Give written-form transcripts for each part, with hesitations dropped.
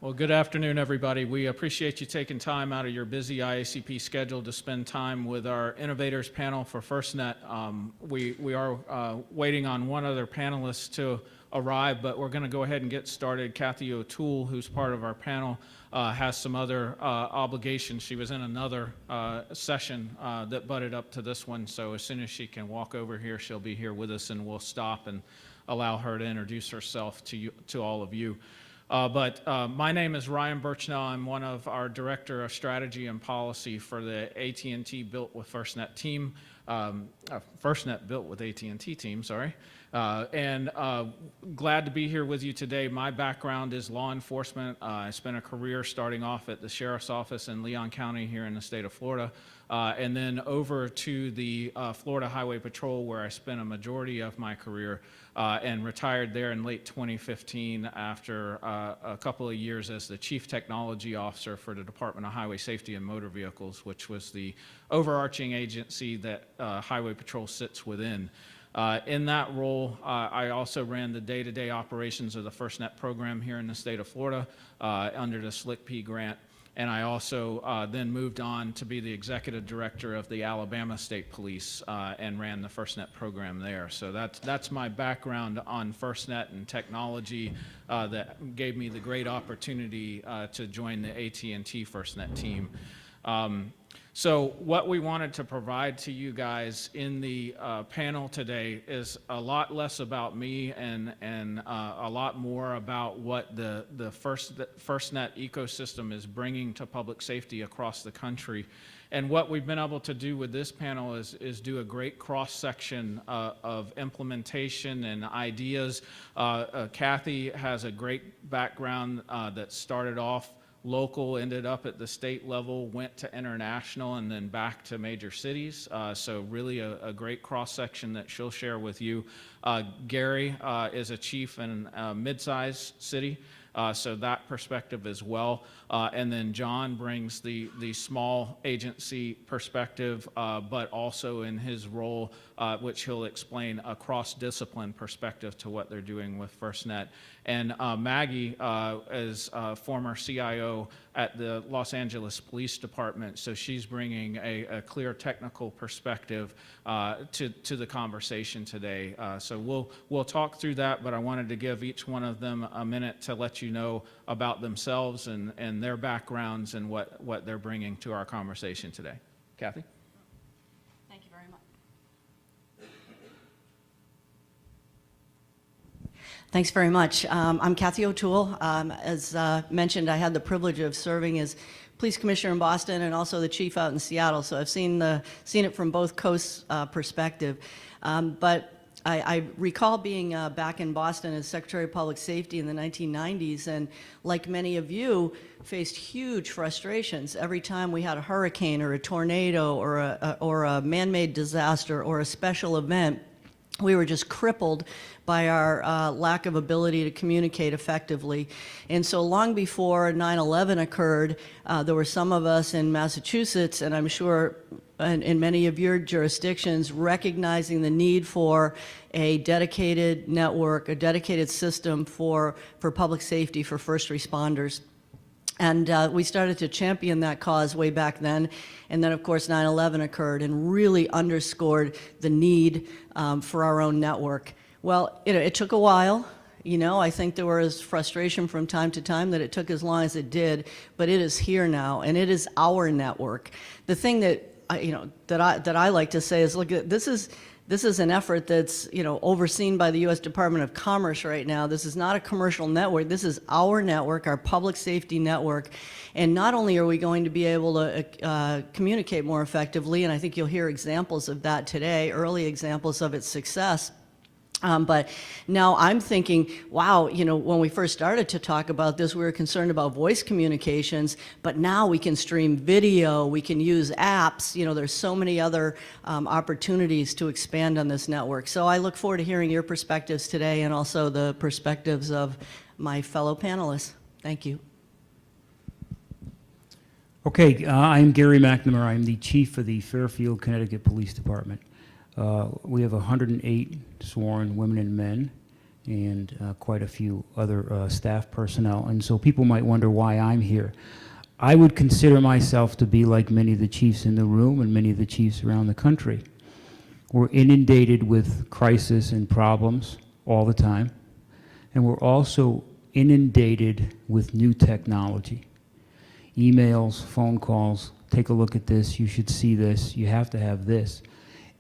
Well, good afternoon, everybody. We appreciate you taking time out of your busy IACP schedule to spend time with our Innovators panel for FirstNet. We are waiting on one other panelist to arrive, but we're going to go ahead and get started. Kathy O'Toole, who's part of our panel, has some other obligations. She was in another session that butted up to this one, so as soon as she can walk over here, she'll be here with us, and we'll stop and allow her to introduce herself to all of you. My name is Ryan Birchnell. I'm one of our Director of Strategy and Policy for the AT&T Built with FirstNet team, FirstNet Built with AT&T team, sorry. Glad to be here with you today. My background is law enforcement. I spent a career starting off at the Sheriff's Office in Leon County here in the state of Florida, and then over to the Florida Highway Patrol, where I spent a majority of my career, and retired there in late 2015 after a couple of years as the Chief Technology Officer for the Department of Highway Safety and Motor Vehicles, which was the overarching agency that Highway Patrol sits within. In that role, I also ran the day-to-day operations of the FirstNet program here in the state of Florida under the SLIC-P grant. And I also then moved on to be the executive director of the Alabama State Police and ran the FirstNet program there. So that's my background on FirstNet and technology that gave me the great opportunity to join the AT&T FirstNet team. So what we wanted to provide to you guys in the panel today is a lot less about me and a lot more about what the FirstNet ecosystem is bringing to public safety across the country. And what we've been able to do with this panel is do a great cross-section of implementation and ideas. Kathy has a great background that started off local, ended up at the state level, went to international, and then back to major cities. So really a great cross-section that she'll share with you. Gary is a chief in a mid-sized city, so that perspective as well. And then John brings the small agency perspective, but also in his role, which he'll explain, a cross-discipline perspective to what they're doing with FirstNet. And Maggie is a former CIO at the Los Angeles Police Department, so she's bringing a clear technical perspective to the conversation today. So we'll talk through that, but I wanted to give each one of them a minute to let you know about themselves and their backgrounds and what they're bringing to our conversation today. Kathy? Thank you very much. Thanks very much. I'm Kathy O'Toole. As mentioned, I had the privilege of serving as police commissioner in Boston and also the chief out in Seattle, so I've seen it from both coasts' perspective. But I recall being back in Boston as Secretary of Public Safety in the 1990s, and like many of you, faced huge frustrations every time we had a hurricane or a tornado or a man-made disaster or a special event. We were just crippled by our lack of ability to communicate effectively. And so long before 9/11 occurred, there were some of us in Massachusetts, and I'm sure in many of your jurisdictions, recognizing the need for a dedicated network, a dedicated system for public safety, for first responders. And we started to champion that cause way back then. And then, of course, 9/11 occurred and really underscored the need for our own network. Well, it took a while. I think there was frustration from time to time that it took as long as it did, but it is here now, and it is our network. The thing that I like to say is, look, this is an effort that's overseen by the U.S. Department of Commerce right now. This is not a commercial network. This is our network, our public safety network. And not only are we going to be able to communicate more effectively, and I think you'll hear examples of that today, early examples of its success. But now I'm thinking, wow, when we first started to talk about this, we were concerned about voice communications, but now we can stream video, we can use apps, there's so many other opportunities to expand on this network. So I look forward to hearing your perspectives today and also the perspectives of my fellow panelists. Thank you. Okay, I'm Gary McNamara. I'm the chief of the Fairfield, Connecticut Police Department. We have 108 sworn women and men, and quite a few other staff personnel. And so people might wonder why I'm here. I would consider myself to be like many of the chiefs in the room and many of the chiefs around the country. We're inundated with crisis and problems all the time, and we're also inundated with new technology. Emails, phone calls, take a look at this, you should see this, you have to have this.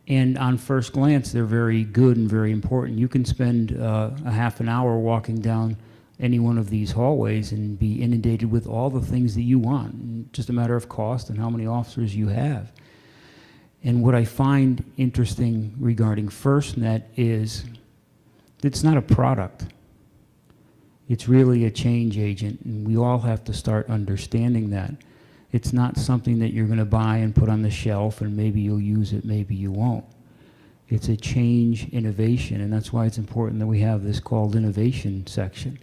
And on first glance, they're very good and very important. You can spend a half an hour walking down any one of these hallways and be inundated with all the things that you want. Just a matter of cost and how many officers you have. And what I find interesting regarding FirstNet is it's not a product. It's really a change agent, and we all have to start understanding that. It's not something that you're going to buy and put on the shelf and maybe you'll use it, maybe you won't. It's a change innovation, and that's why it's important that we have this called innovation section,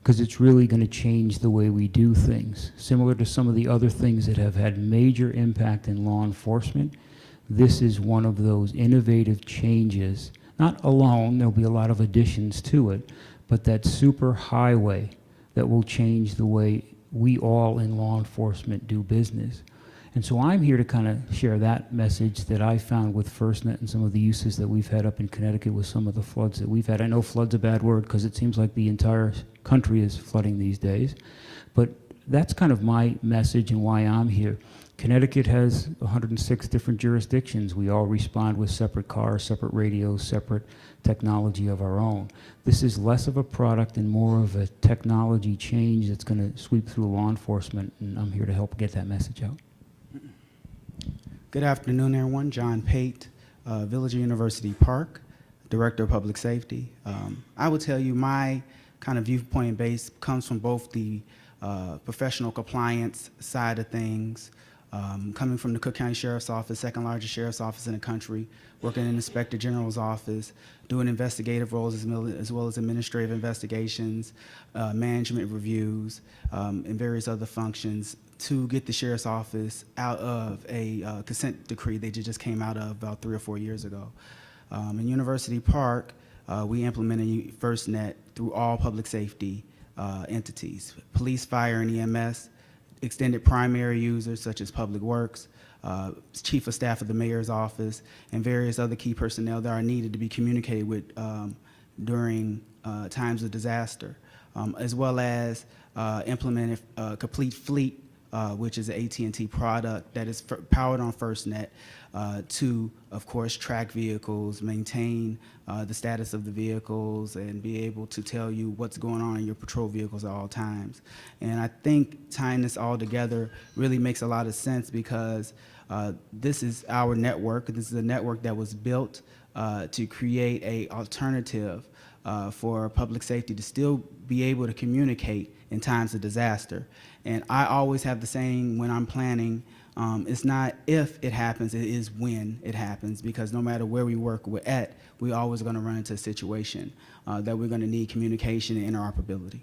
because it's really going to change the way we do things. Similar to some of the other things that have had major impact in law enforcement, this is one of those innovative changes. Not alone, there'll be a lot of additions to it, but that super highway that will change the way we all in law enforcement do business. And so I'm here to kind of share that message that I found with FirstNet and some of the uses that we've had up in Connecticut with some of the floods that we've had. I know flood's a bad word because it seems like the entire country is flooding these days, but that's kind of my message and why I'm here. Connecticut has 106 different jurisdictions. We all respond with separate cars, separate radios, separate technology of our own. This is less of a product and more of a technology change that's going to sweep through law enforcement, and I'm here to help get that message out. Good afternoon, everyone. John Pate, Villager University Park, Director of Public Safety. I will tell you my kind of viewpoint base comes from both the professional compliance side of things, coming from the Cook County Sheriff's Office, second largest sheriff's office in the country, working in the Inspector General's office, doing investigative roles as well as administrative investigations, management reviews, and various other functions to get the sheriff's office out of a consent decree they just came out of about 3 or 4 years ago. In University Park, we implemented FirstNet through all public safety entities, police, fire, and EMS, extended primary users such as Public Works, Chief of Staff of the Mayor's Office, and various other key personnel that are needed to be communicated with during times of disaster, as well as implemented Complete Fleet, which is an AT&T product that is powered on FirstNet to, of course, track vehicles, maintain the status of the vehicles, and be able to tell you what's going on in your patrol vehicles at all times. And I think tying this all together really makes a lot of sense because this is our network. This is a network that was built to create an alternative for public safety to still be able to communicate in times of disaster. And I always have the saying when I'm planning, it's not if it happens, it is when it happens, because no matter where we work at, we're always going to run into a situation that we're going to need communication and interoperability.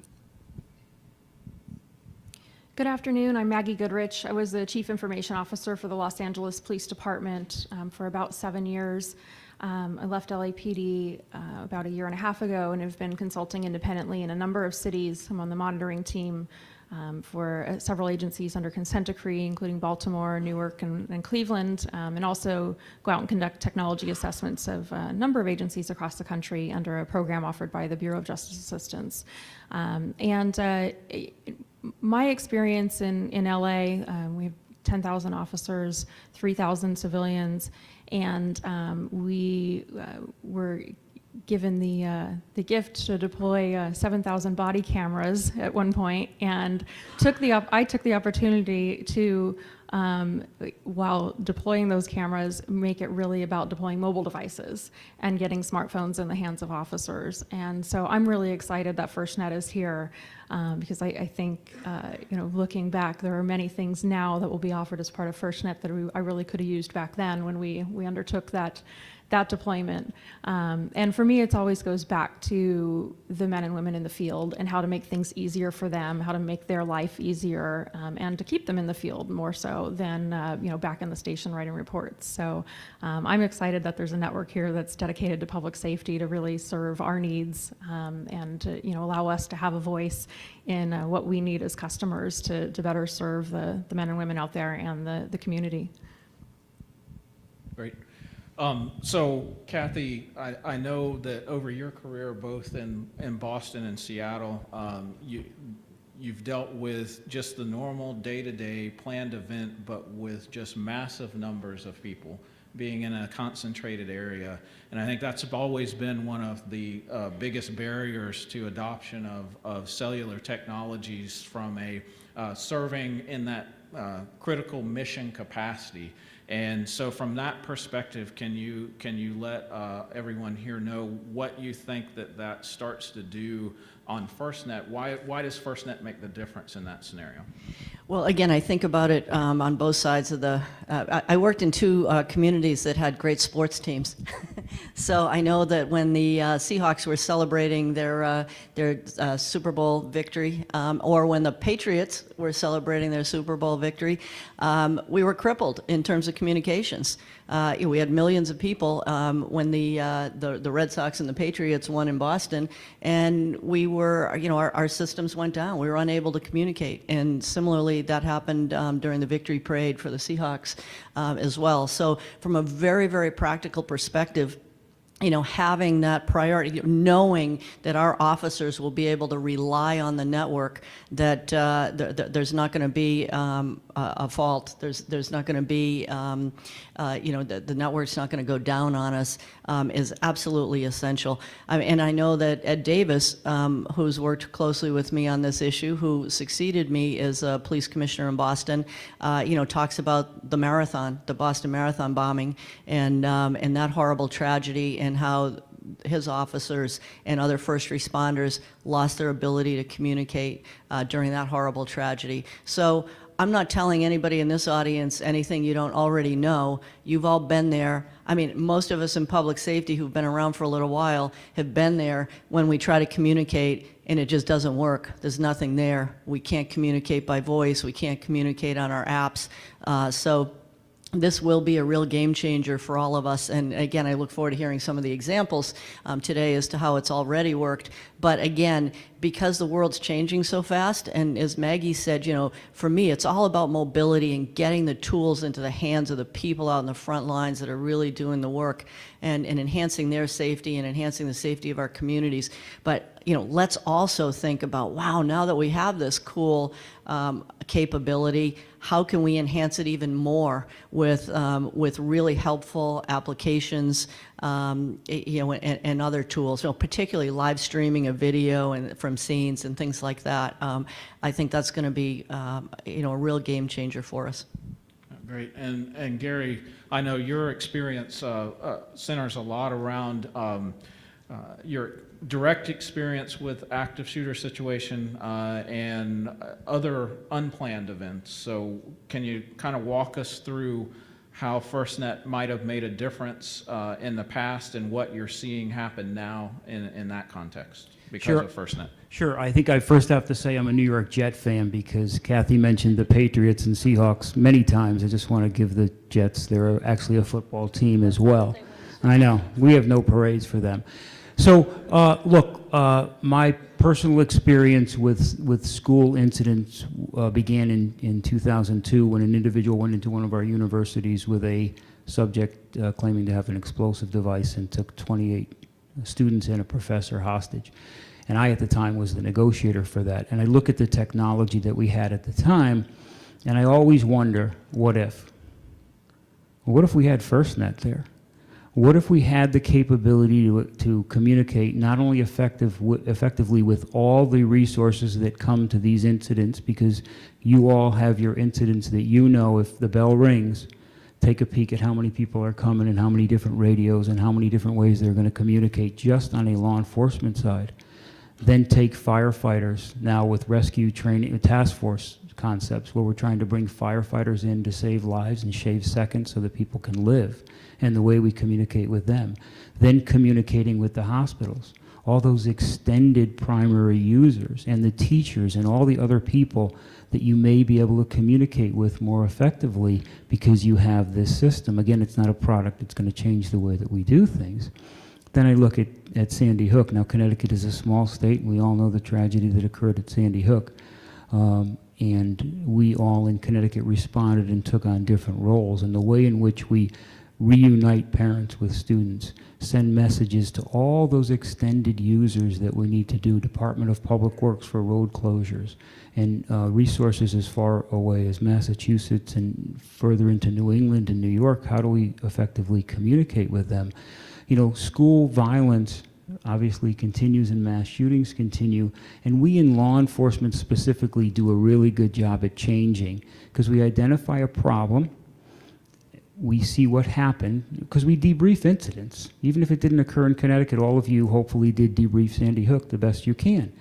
Good afternoon. I'm Maggie Goodrich. I was the Chief Information Officer for the Los Angeles Police Department for about 7 years. I left LAPD about 1.5 years ago and have been consulting independently in a number of cities. I'm on the monitoring team for several agencies under consent decree, including Baltimore, Newark, and Cleveland, and also go out and conduct technology assessments of a number of agencies across the country under a program offered by the Bureau of Justice Assistance. My experience in LA, we have 10,000 officers, 3,000 civilians, and we were given the gift to deploy 7,000 body cameras at one point, and I took the opportunity to, while deploying those cameras, make it really about deploying mobile devices and getting smartphones in the hands of officers. And so I'm really excited that FirstNet is here because I think, looking back, there are many things now that will be offered as part of FirstNet that I really could have used back then when we undertook that that deployment. And for me, it always goes back to the men and women in the field and how to make things easier for them, how to make their life easier, and to keep them in the field more so than back in the station writing reports. So I'm excited that there's a network here that's dedicated to public safety to really serve our needs, and to allow us to have a voice in what we need as customers to better serve the men and women out there and the community. Great. So Kathy, I know that over your career, both in Boston and Seattle, you've dealt with just the normal day-to-day planned event, but with just massive numbers of people being in a concentrated area. And I think that's always been one of the biggest barriers to adoption of cellular technologies from serving in that critical mission capacity. And so from that perspective, can you let everyone here know what you think that starts to do on FirstNet? Why does FirstNet make the difference in that scenario? Well, again, I think about it on both sides of the. I worked in two communities that had great sports teams, so I know that when the Seahawks were celebrating their Super Bowl victory, or when the Patriots were celebrating their Super Bowl victory, we were crippled in terms of communications. We had millions of people when the Red Sox and the Patriots won in Boston, and we were, our systems went down. We were unable to communicate, and similarly, that happened during the victory parade for the Seahawks as well. So from a very, very practical perspective, having that priority, knowing that our officers will be able to rely on the network, that there's not going to be a fault, there's not going to be, the network's not going to go down on us, is absolutely essential. And I know that Ed Davis, who's worked closely with me on this issue, who succeeded me as a police commissioner in Boston, talks about the Boston Marathon bombing, and that horrible tragedy, and how his officers and other first responders lost their ability to communicate during that horrible tragedy. So I'm not telling anybody in this audience anything you don't already know. You've all been there. I mean, most of us in public safety who've been around for a little while have been there when we try to communicate and it just doesn't work. There's nothing there. We can't communicate by voice. We can't communicate on our apps. So this will be a real game changer for all of us. And again, I look forward to hearing some of the examples today as to how it's already worked. But again, because the world's changing so fast, and as Maggie said, for me, it's all about mobility and getting the tools into the hands of the people out in the front lines that are really doing the work, and enhancing their safety and enhancing the safety of our communities. But let's also think about, wow, now that we have this cool capability, how can we enhance it even more with really helpful applications, and other tools, particularly live streaming of video and from scenes and things like that. I think that's going to be a real game changer for us. Great. And Gary, I know your experience centers a lot around your direct experience with active shooter situation and other unplanned events. So can you kind of walk us through how FirstNet might have made a difference in the past and what you're seeing happen now in that context because of FirstNet? Sure. I think I first have to say I'm a New York Jet fan, because Kathy mentioned the Patriots and Seahawks many times. I just want to give the Jets, they're actually a football team as well. I know. We have no parades for them. So, look, my personal experience with school incidents began in 2002 when an individual went into one of our universities with a subject claiming to have an explosive device and took 28 students and a professor hostage. And I, at the time, was the negotiator for that. And I look at the technology that we had at the time, and I always wonder, what if? What if we had FirstNet there? What if we had the capability to communicate not only effectively with all the resources that come to these incidents, because you all have your incidents that if the bell rings, take a peek at how many people are coming and how many different radios and how many different ways they're going to communicate just on a law enforcement side. then take firefighters now with rescue training, task force concepts where we're trying to bring firefighters in to save lives and shave seconds so that people can live, and the way we communicate with them. Then communicating with the hospitals, all those extended primary users and the teachers and all the other people that you may be able to communicate with more effectively because you have this system. Again, it's not a product, it's going to change the way that we do things. Then I look at Sandy Hook. Now, Connecticut is a small state, and we all know the tragedy that occurred at Sandy Hook. And we all in Connecticut responded and took on different roles. And the way in which we reunite parents with students, send messages to all those extended users that we need to do, Department of Public Works for road closures, and resources as far away as Massachusetts and further into New England and New York. How do we effectively communicate with them? You know, school violence obviously continues and mass shootings continue, and we in law enforcement specifically do a really good job at changing, because we identify a problem, we see what happened, because we debrief incidents. Even if it didn't occur in Connecticut, all of you hopefully did debrief Sandy Hook the best you can.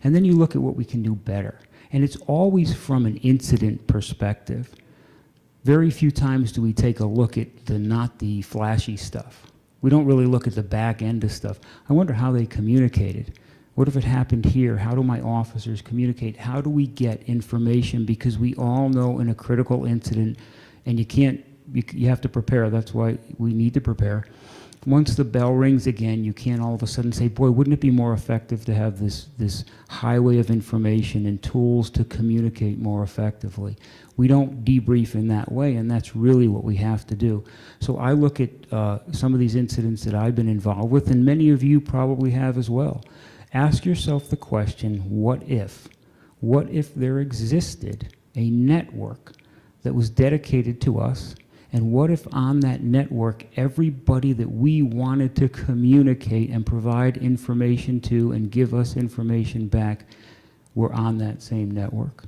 And then you look at what we can do better. And it's always from an incident perspective. Very few times do we take a look at not the flashy stuff. We don't really look at the back end of stuff. I wonder how they communicated. What if it happened here? How do my officers communicate? How do we get information? Because we all know in a critical incident, and you have to prepare. That's why we need to prepare. Once the bell rings again, you can't all of a sudden say, boy, wouldn't it be more effective to have this highway of information and tools to communicate more effectively? We don't debrief in that way, and that's really what we have to do. So I look at some of these incidents that I've been involved with, and many of you probably have as well. Ask yourself the question, what if? What if there existed a network that was dedicated to us? And what if on that network, everybody that we wanted to communicate and provide information to and give us information back were on that same network?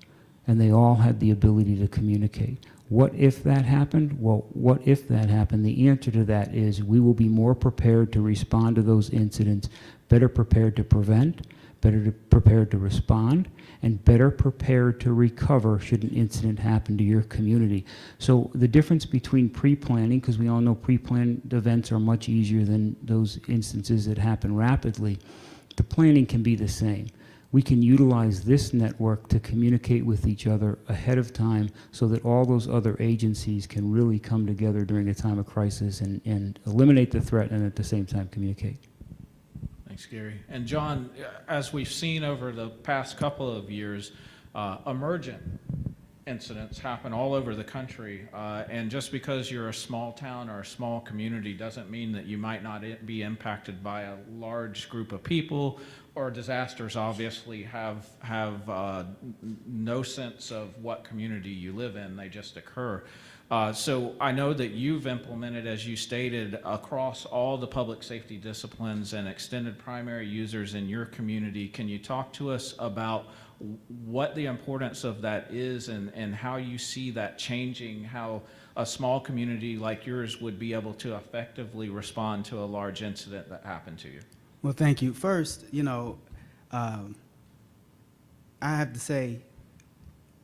And they all had the ability to communicate. What if that happened? Well, what if that happened? The answer to that is we will be more prepared to respond to those incidents, better prepared to prevent, better prepared to respond, and better prepared to recover should an incident happen to your community. So the difference between pre-planning, because we all know pre-planned events are much easier than those instances that happen rapidly, the planning can be the same. We can utilize this network to communicate with each other ahead of time so that all those other agencies can really come together during a time of crisis and eliminate the threat and at the same time communicate. Thanks, Gary. And John, as we've seen over the past couple of years, emergent incidents happen all over the country. And just because you're a small town or a small community doesn't mean that you might not be impacted by a large group of people, or disasters obviously have no sense of what community you live in. They just occur. So I know that you've implemented, as you stated, across all the public safety disciplines and extended primary users in your community. Can you talk to us about what the importance of that is and how you see that changing, how a small community like yours would be able to effectively respond to a large incident that happened to you? Well, thank you. First, I have to say,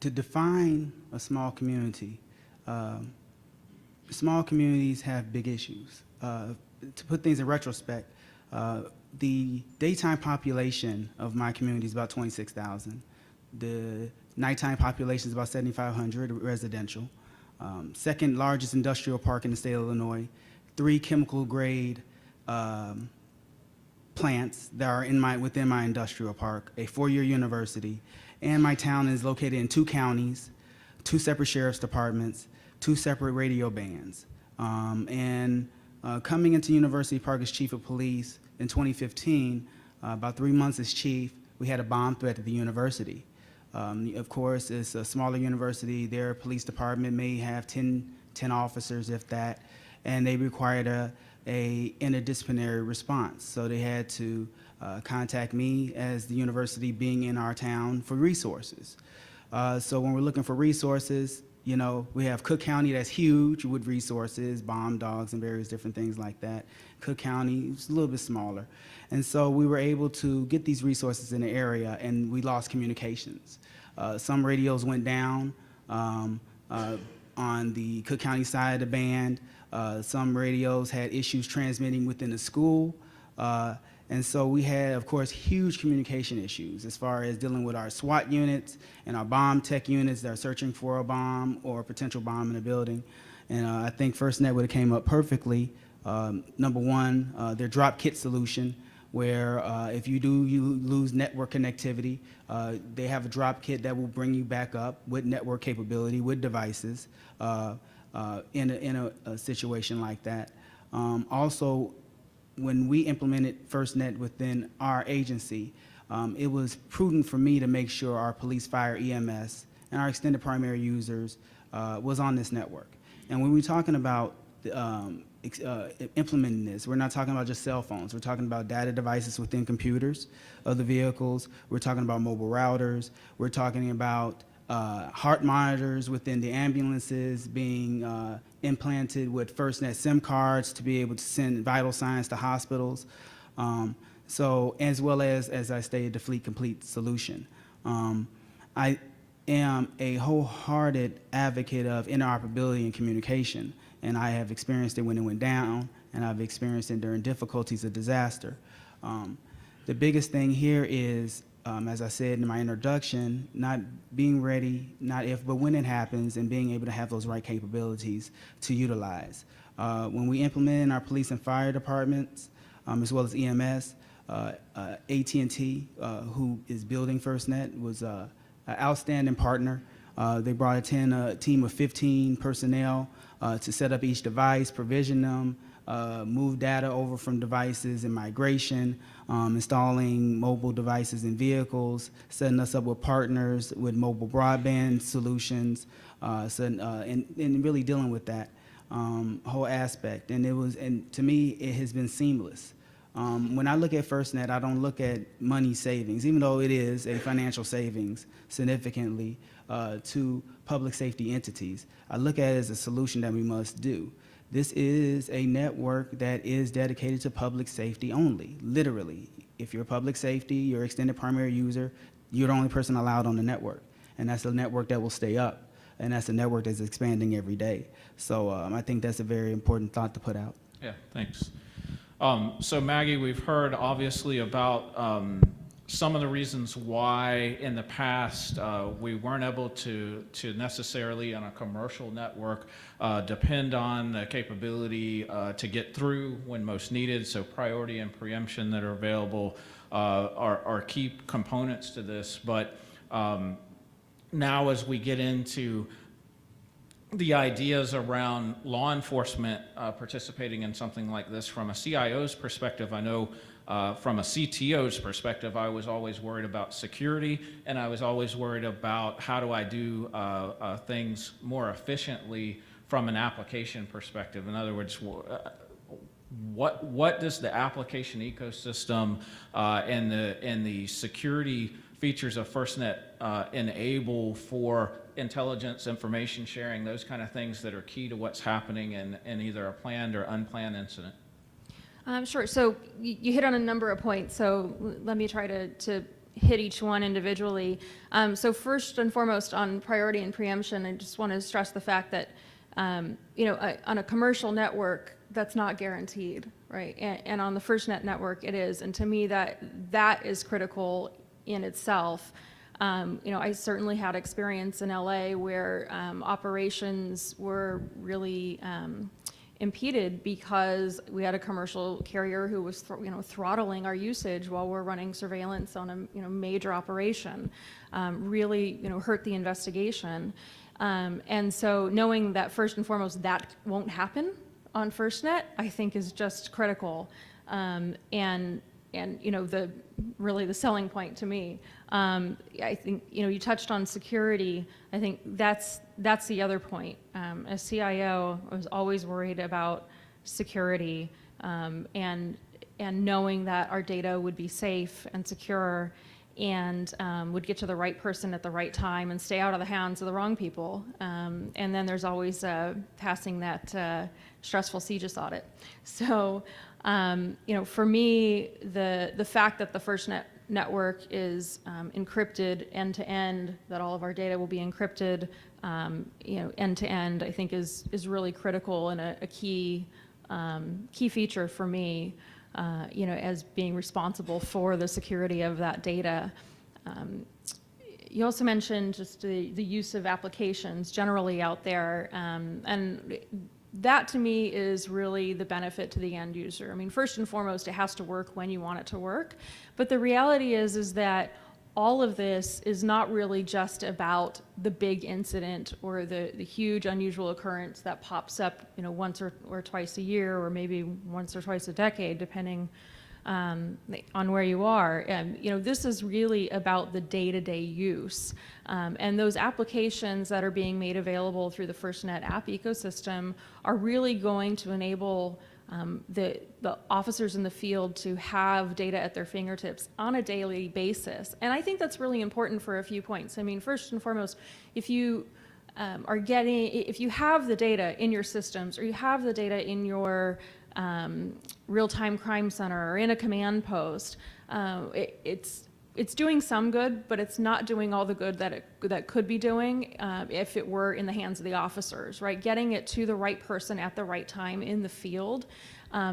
to define a small community, small communities have big issues. To put things in retrospect, the daytime population of my community is about 26,000. The nighttime population is about 7,500 residential. Second largest industrial park in the state of Illinois. 3 chemical grade plants that are within my industrial park, a 4-year university, and my town is located in 2 counties, 2 separate sheriff's departments, 2 separate radio bands. Coming into University Park as chief of police in 2015, about 3 months as chief, we had a bomb threat at the university. Of course, it's a smaller university. Their police department may have 10 officers, if that, and they required a interdisciplinary response. So they had to contact me as the university being in our town for resources. So when we're looking for resources, You know, we have Cook County that's huge with resources, bomb dogs and various different things like that. Cook County is a little bit smaller. And so we were able to get these resources in the area, and we lost communications. Some radios went down on the Cook County side of the band. Some radios had issues transmitting within the school. And so we had, of course, huge communication issues as far as dealing with our SWAT units and our bomb tech units that are searching for a bomb or a potential bomb in a building. And I think FirstNet would have came up perfectly. Number one, their drop kit solution, where if you lose network connectivity, they have a drop kit that will bring you back up with network capability, with devices in a situation like that. Also, when we implemented FirstNet within our agency, it was prudent for me to make sure our police, fire, EMS, and our extended primary users was on this network. And when we're talking about implementing this, we're not talking about just cell phones. We're talking about data devices within computers of the vehicles. We're talking about mobile routers. We're talking about heart monitors within the ambulances being implanted with FirstNet SIM cards to be able to send vital signs to hospitals. So, as well as I stated, the Fleet Complete solution. I am a wholehearted advocate of interoperability and communication, and I have experienced it when it went down, and I've experienced it during difficulties of disaster. The biggest thing here is, as I said in my introduction, not being ready, not if, but when it happens, and being able to have those right capabilities to utilize. When we implement in our police and fire departments, as well as EMS, AT&T, who is building FirstNet, was an outstanding partner. They brought in a team of 15 personnel to set up each device, provision them, move data over from devices and migration, installing mobile devices in vehicles, setting us up with partners with mobile broadband solutions, and really dealing with that whole aspect. And to me, it has been seamless. When I look at FirstNet, I don't look at money savings, even though it is a financial savings significantly to public safety entities. I look at it as a solution that we must do. This is a network that is dedicated to public safety only, literally. If you're public safety, you're extended primary user, you're the only person allowed on the network. And that's a network that will stay up. And that's a network that's expanding every day. So I think that's a very important thought to put out. Yeah, thanks. So Maggie, we've heard obviously about some of the reasons why in the past we weren't able to necessarily on a commercial network depend on the capability to get through when most needed. So priority and preemption that are available are key components to this. But now as we get into the ideas around law enforcement participating in something like this from a CIO's perspective, I know from a CTO's perspective, I was always worried about security, and I was always worried about how do I do things more efficiently from an application perspective. In other words, what does the application ecosystem and the security features of FirstNet enable for intelligence, information sharing, those kind of things that are key to what's happening in either a planned or unplanned incident? Sure. So you hit on a number of points. So let me try to hit each one individually. So first and foremost on priority and preemption, I just want to stress the fact that on a commercial network, that's not guaranteed, right? And on the FirstNet network, it is. And to me, that is critical in itself. I certainly had experience in LA where operations were really impeded because we had a commercial carrier who was throttling our usage while we're running surveillance on a major operation, really hurt the investigation. And so knowing that first and foremost that won't happen on FirstNet, I think is just critical. And the selling point to me. I think you touched on security. I think that's the other point. As CIO, I was always worried about security and knowing that our data would be safe and secure. and would get to the right person at the right time and stay out of the hands of the wrong people. And then there's always passing that stressful CGIS audit. So, for me, the fact that the FirstNet network is encrypted end-to-end, that all of our data will be encrypted, end-to-end, I think is really critical and a key feature for me, as being responsible for the security of that data. You also mentioned just the use of applications generally out there, and that to me is really the benefit to the end user. I mean, first and foremost, it has to work when you want it to work, but the reality is that all of this is not really just about the big incident or the huge unusual occurrence that pops up, once or twice a year, or maybe once or twice a decade, depending on where you are. This is really about the day-to-day use. And those applications that are being made available through the FirstNet app ecosystem are really going to enable the officers in the field to have data at their fingertips on a daily basis. And I think that's really important for a few points. I mean, first and foremost, if you if you have the data in your systems, or you have the data in your real-time crime center or in a command post, it's doing some good, but it's not doing all the good that could be doing if it were in the hands of the officers, right? Getting it to the right person at the right time in the field,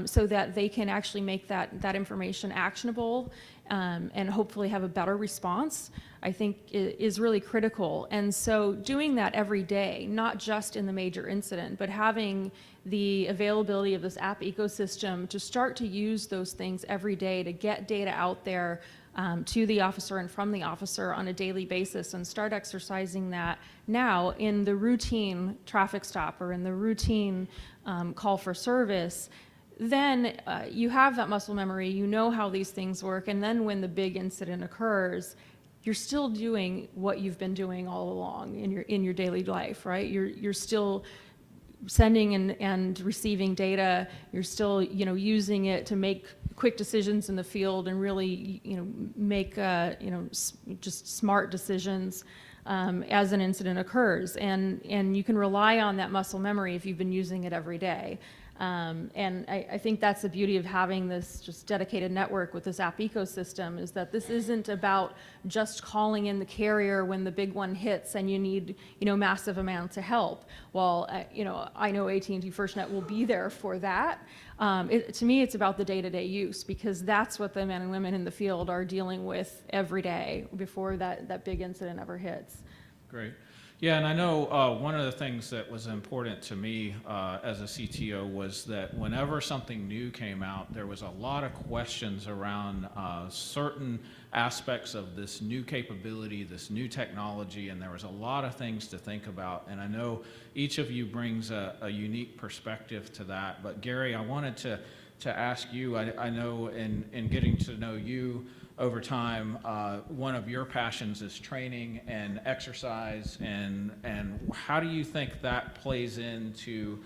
so that they can actually make that information actionable, and hopefully have a better response, I think is really critical. And so doing that every day, not just in the major incident, but having the availability of this app ecosystem to start to use those things every day to get data out there to the officer and from the officer on a daily basis, and start exercising that now in the routine traffic stop or in the routine call for service. Then you have that muscle memory, you know how these things work, and then when the big incident occurs, you're still doing what you've been doing all along in your daily life, right? You're still sending and receiving data. You're still using it to make quick decisions in the field and really make just smart decisions as an incident occurs, and you can rely on that muscle memory if you've been using it every day. And I think that's the beauty of having this just dedicated network with this app ecosystem, is that this isn't about just calling in the carrier when the big one hits and you need, massive amounts of help. Well, I know AT&T FirstNet will be there for that. To me, it's about the day-to-day use, because that's what the men and women in the field are dealing with every day before that big incident ever hits. Great. Yeah, and I know one of the things that was important to me as a CTO was that whenever something new came out, there was a lot of questions around certain aspects of this new capability, this new technology, and there was a lot of things to think about. And I know each of you brings a unique perspective to that. But Gary, I wanted to ask you, I know in getting to know you over time, one of your passions is training and exercise, and how do you think that plays into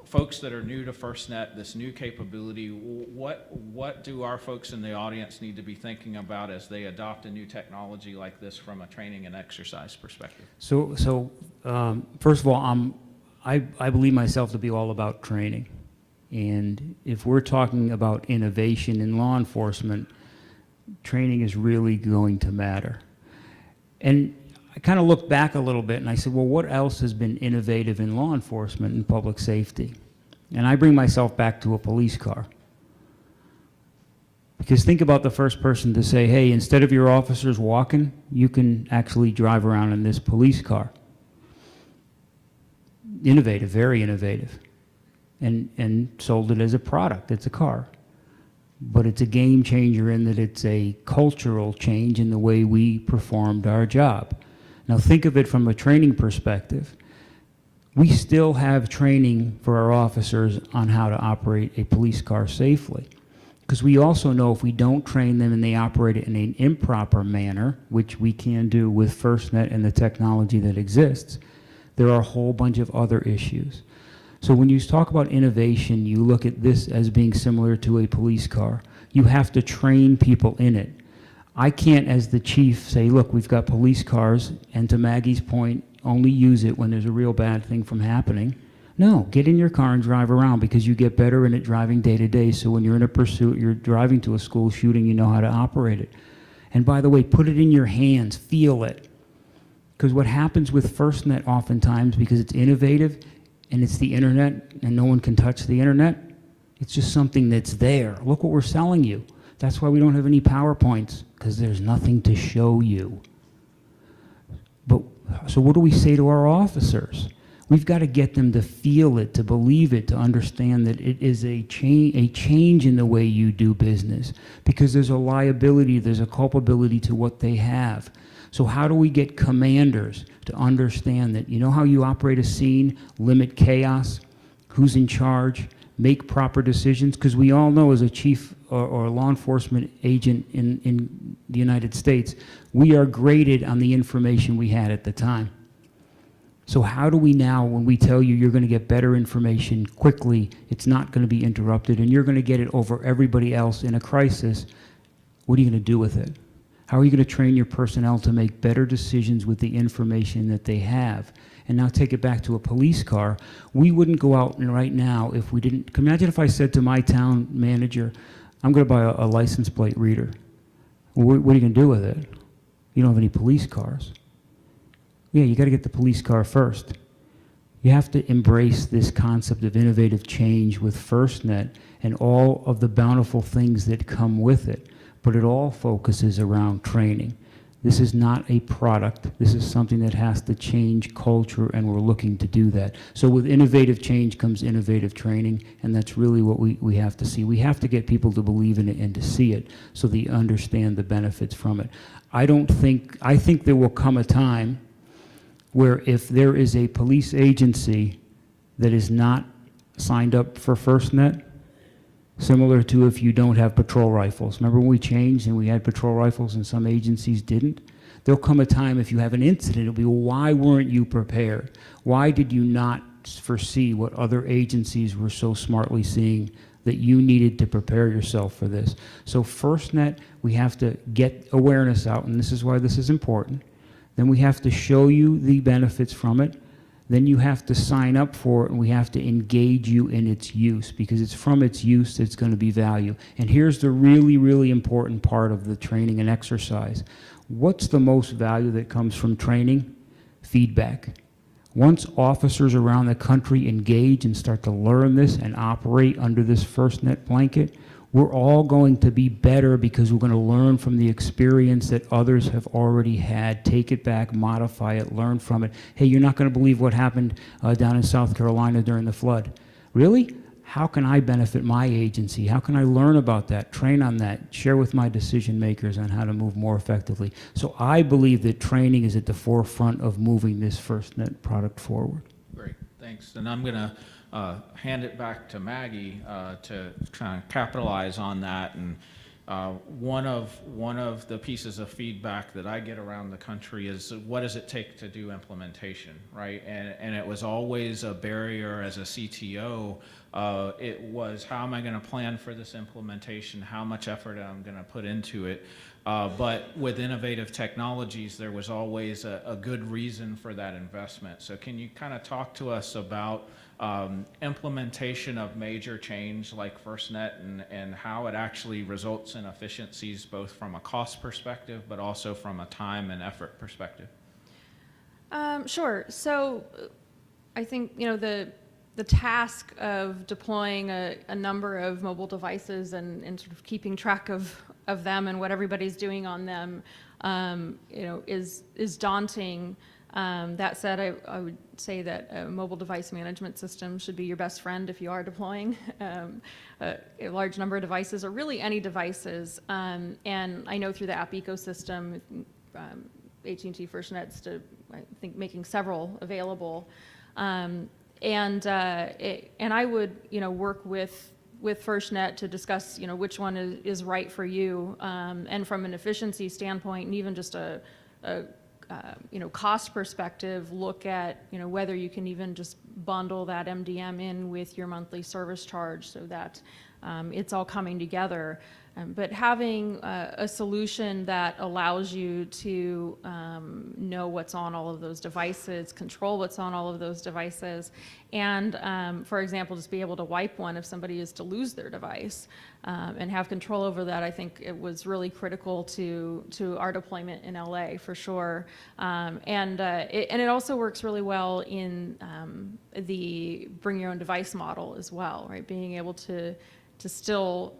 folks that are new to FirstNet, this new capability? What do our folks in the audience need to be thinking about as they adopt a new technology like this from a training and exercise perspective? So first of all, I believe myself to be all about training. And if we're talking about innovation in law enforcement, training is really going to matter. And I kind of looked back a little bit and I said, well, what else has been innovative in law enforcement and public safety? And I bring myself back to a police car. Because think about the first person to say, hey, instead of your officers walking, you can actually drive around in this police car. Innovative, very innovative. And sold it as a product. It's a car. But it's a game changer in that it's a cultural change in the way we performed our job. Now think of it from a training perspective. We still have training for our officers on how to operate a police car safely. Because we also know if we don't train them and they operate it in an improper manner, which we can do with FirstNet and the technology that exists, there are a whole bunch of other issues. So when you talk about innovation, you look at this as being similar to a police car. You have to train people in it. I can't, as the chief, say, look, we've got police cars, and to Maggie's point, only use it when there's a real bad thing from happening. No, get in your car and drive around, because you get better in it driving day to day. So when you're in a pursuit, you're driving to a school shooting, you know how to operate it. And by the way, put it in your hands, feel it. Because what happens with FirstNet oftentimes, because it's innovative and it's the internet and no one can touch the internet, it's just something that's there. Look what we're selling you. That's why we don't have any PowerPoints, because there's nothing to show you. But so what do we say to our officers? We've got to get them to feel it, to believe it, to understand that it is a change in the way you do business, because there's a liability, there's a culpability to what they have. So how do we get commanders to understand that, you know how you operate a scene, limit chaos, who's in charge, make proper decisions? Because we all know, as a chief or a law enforcement agent in the United States, we are graded on the information we had at the time. So how do we now, when we tell you you're going to get better information quickly, it's not going to be interrupted, and you're going to get it over everybody else in a crisis, what are you going to do with it? How are you going to train your personnel to make better decisions with the information that they have? And now take it back to a police car. We wouldn't go out and right now if we didn't. Imagine if I said to my town manager, I'm going to buy a license plate reader. What are you going to do with it? You don't have any police cars. Yeah, you got to get the police car first. You have to embrace this concept of innovative change with FirstNet and all of the bountiful things that come with it. But it all focuses around training. This is not a product. This is something that has to change culture, and we're looking to do that. So with innovative change comes innovative training, and that's really what we have to see. We have to get people to believe in it and to see it so they understand the benefits from it. I think there will come a time where if there is a police agency that is not signed up for FirstNet, similar to if you don't have patrol rifles. Remember when we changed and we had patrol rifles and some agencies didn't? There'll come a time if you have an incident, it'll be, well, why weren't you prepared? Why did you not foresee what other agencies were so smartly seeing that you needed to prepare yourself for this? So FirstNet, we have to get awareness out, and this is why this is important. Then we have to show you the benefits from it. Then you have to sign up for it, and we have to engage you in its use, because it's from its use that's going to be value. And here's the really, really important part of the training and exercise. What's the most value that comes from training? Feedback. Once officers around the country engage and start to learn this and operate under this FirstNet blanket, we're all going to be better, because we're going to learn from the experience that others have already had, take it back, modify it, learn from it. Hey, you're not going to believe what happened down in South Carolina during the flood. Really? How can I benefit my agency? How can I learn about that, train on that, share with my decision makers on how to move more effectively? So I believe that training is at the forefront of moving this FirstNet product forward. Great, thanks. And I'm going to hand it back to Maggie to kind of capitalize on that. And one of the pieces of feedback that I get around the country is, what does it take to do implementation, right? And it was always a barrier as a CTO. It was, how am I going to plan for this implementation? How much effort am I going to put into it? But with innovative technologies, there was always a good reason for that investment. So can you kind of talk to us about implementation of major change like FirstNet and how it actually results in efficiencies, both from a cost perspective, but also from a time and effort perspective? Sure. So I think, the task of deploying a number of mobile devices and sort of keeping track of them and what everybody's doing on them, is daunting. That said, I would say that a mobile device management system should be your best friend if you are deploying a large number of devices, or really any devices. And I know through the app ecosystem, AT&T FirstNet's I think making several available. And I would, work with FirstNet to discuss, which one is right for you, and from an efficiency standpoint, and even just a cost perspective, look at, whether you can even just bundle that MDM in with your monthly service charge, so that it's all coming together. But having a solution that allows you to know what's on all of those devices, control what's on all of those devices, and, for example, just be able to wipe one if somebody is to lose their device, and have control over that, I think it was really critical to our deployment in LA for sure. And it also works really well in the bring your own device model as well, right? Being able to still